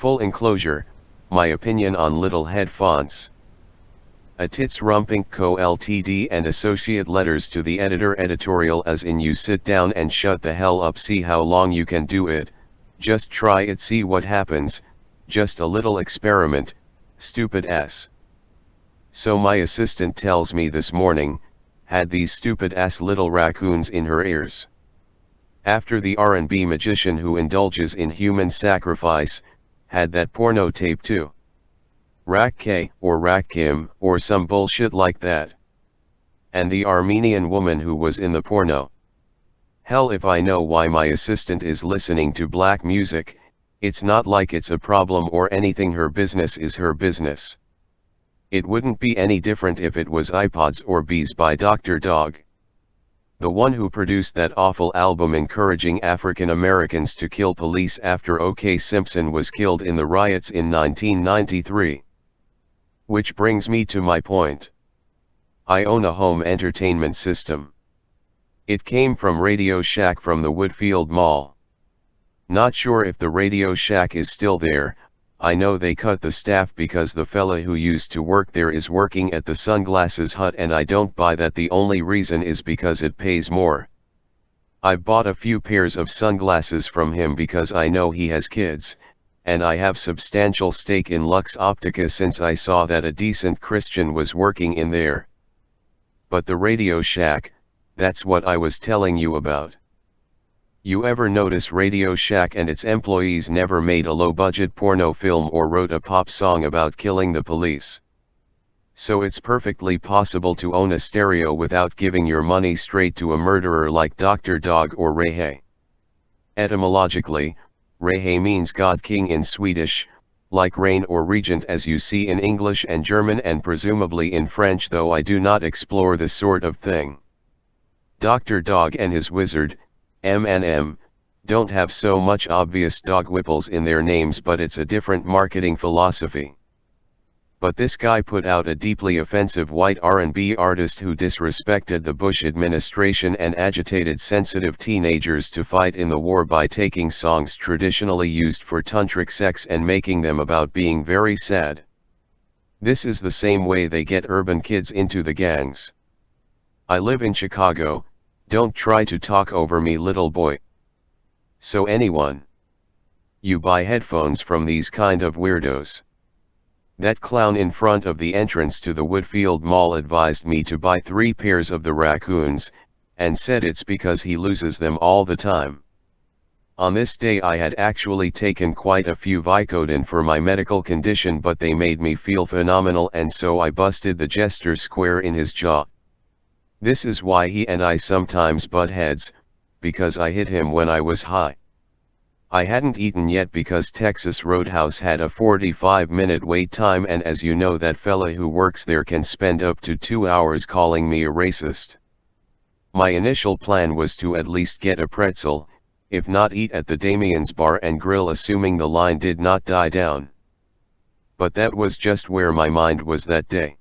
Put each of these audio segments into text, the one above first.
Full enclosure, my opinion on little Headphonse. A TITSRUMP Co. Ltd. And associate letters to the editor. Editorial as in you sit down and shut the hell up, see how long you can do it, just try it, see what happens, just a little experiment, stupid ass. So my assistant tells me this morning, had these stupid ass little raccoons in her ears. After the R&B magician who indulges in human sacrifice, had that porno tape too. Rak K, or Rak Kim, or some bullshit like that. And the Armenian woman who was in the porno. Hell, if I know why my assistant is listening to black music, it's not like it's a problem or anything. Her business is her business. It wouldn't be any different if it was iPods or Bees by Dr. Dog. The one who produced that awful album encouraging African Americans to kill police after O.K. Simpson was killed in the riots in 1993. Which brings me to my point. I own a home entertainment system. It came from Radio Shack from the Woodfield Mall. Not sure if the Radio Shack is still there. I know they cut the staff because the fella who used to work there is working at the Sunglasses Hut, and I don't buy that. The only reason is because it pays more. I bought a few pairs of sunglasses from him because I know he has kids, and I have substantial stake in Lux Optica since I saw that a decent Christian was working in there. But the Radio Shack, that's what I was telling you about. You ever notice Radio Shack and its employees never made a low-budget porno film or wrote a pop song about killing the police? So it's perfectly possible to own a stereo without giving your money straight to a murderer like Dr. Dog or Rehe. Etymologically, Rehe means God King in Swedish, like reign or regent as you see in English and German and presumably in French, though I do not explore this sort of thing. Dr. Dog and his wizard, M&M, don't have so much obvious dog whipples in their names, but it's a different marketing philosophy. But this guy put out a deeply offensive white R&B artist who disrespected the Bush administration and agitated sensitive teenagers to fight in the war by taking songs traditionally used for tantric sex and making them about being very sad. This is the same way they get urban kids into the gangs. I live in Chicago, don't try to talk over me, little boy. So anyone, you buy headphones from these kind of weirdos. That clown in front of the entrance to the Woodfield Mall advised me to buy 3 pairs of the raccoons, and said it's because he loses them all the time. On this day I had actually taken quite a few Vicodin for my medical condition, but they made me feel phenomenal, and so I busted the jester square in his jaw. This is why he and I sometimes butt heads, because I hit him when I was high. I hadn't eaten yet because Texas Roadhouse had a 45-minute wait time, and as you know, that fella who works there can spend up to 2 hours calling me a racist. My initial plan was to at least get a pretzel, if not eat at the Damien's Bar and Grill, assuming the line did not die down. But that was just where my mind was that day.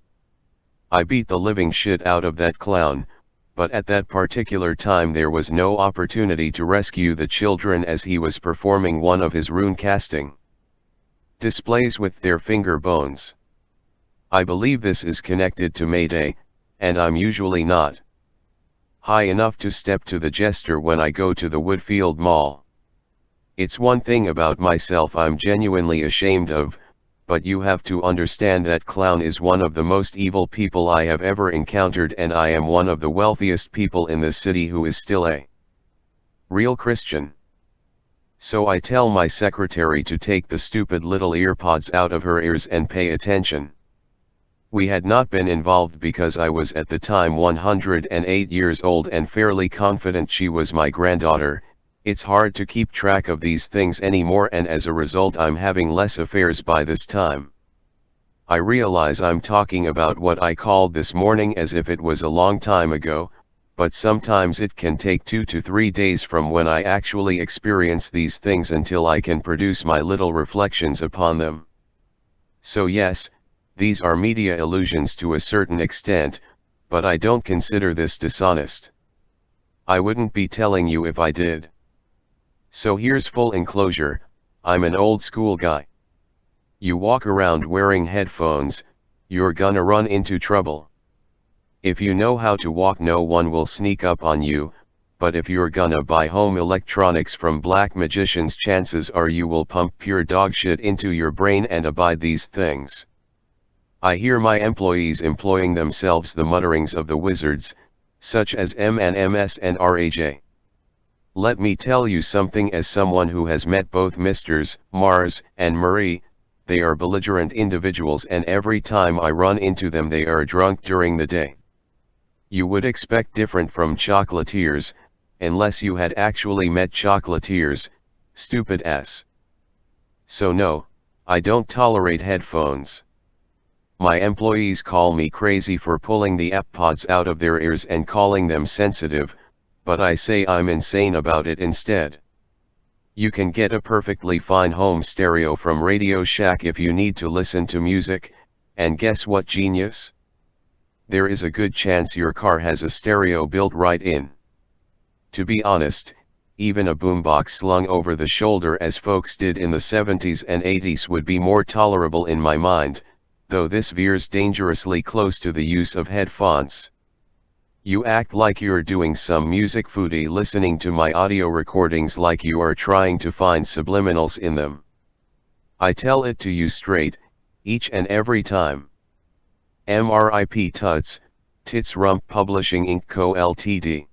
I beat the living shit out of that clown, but at that particular time there was no opportunity to rescue the children as he was performing one of his rune casting displays with their finger bones. I believe this is connected to Mayday, and I'm usually not high enough to step to the jester when I go to the Woodfield Mall. It's one thing about myself I'm genuinely ashamed of, but you have to understand that clown is one of the most evil people I have ever encountered, and I am one of the wealthiest people in this city who is still a real Christian. So I tell my secretary to take the stupid little earpods out of her ears and pay attention. We had not been involved because I was at the time 108 years old and fairly confident she was my granddaughter. It's hard to keep track of these things anymore, and as a result I'm having less affairs by this time. I realize I'm talking about what I called this morning as if it was a long time ago, but sometimes it can take 2 to 3 days from when I actually experience these things until I can produce my little reflections upon them. So yes, these are media illusions to a certain extent, but I don't consider this dishonest. I wouldn't be telling you if I did. So here's full enclosure, I'm an old school guy. You walk around wearing headphones, you're gonna run into trouble. If you know how to walk, no one will sneak up on you, but if you're gonna buy home electronics from black magicians, chances are you will pump pure dog shit into your brain and buy these things. I hear my employees employing themselves the mutterings of the wizards, such as M and MS and RAJ. Let me tell you something, as someone who has met both Misters Mars and Marie, they are belligerent individuals, and every time I run into them they are drunk during the day. You would expect different from chocolatiers, unless you had actually met chocolatiers, stupid ass. So no, I don't tolerate headphones. My employees call me crazy for pulling the AirPods out of their ears and calling them sensitive, but I say I'm insane about it instead. You can get a perfectly fine home stereo from Radio Shack if you need to listen to music, and guess what, genius? There is a good chance your car has a stereo built right in. To be honest, even a boombox slung over the shoulder as folks did in the 70s and 80s would be more tolerable in my mind, though this veers dangerously close to the use of headphones. You act like you're doing some music foodie listening to my audio recordings like you are trying to find subliminals in them. I tell it to you straight, each and every time. MRIP Tuts, TITSRUMP Publishing Inc. Co. Ltd.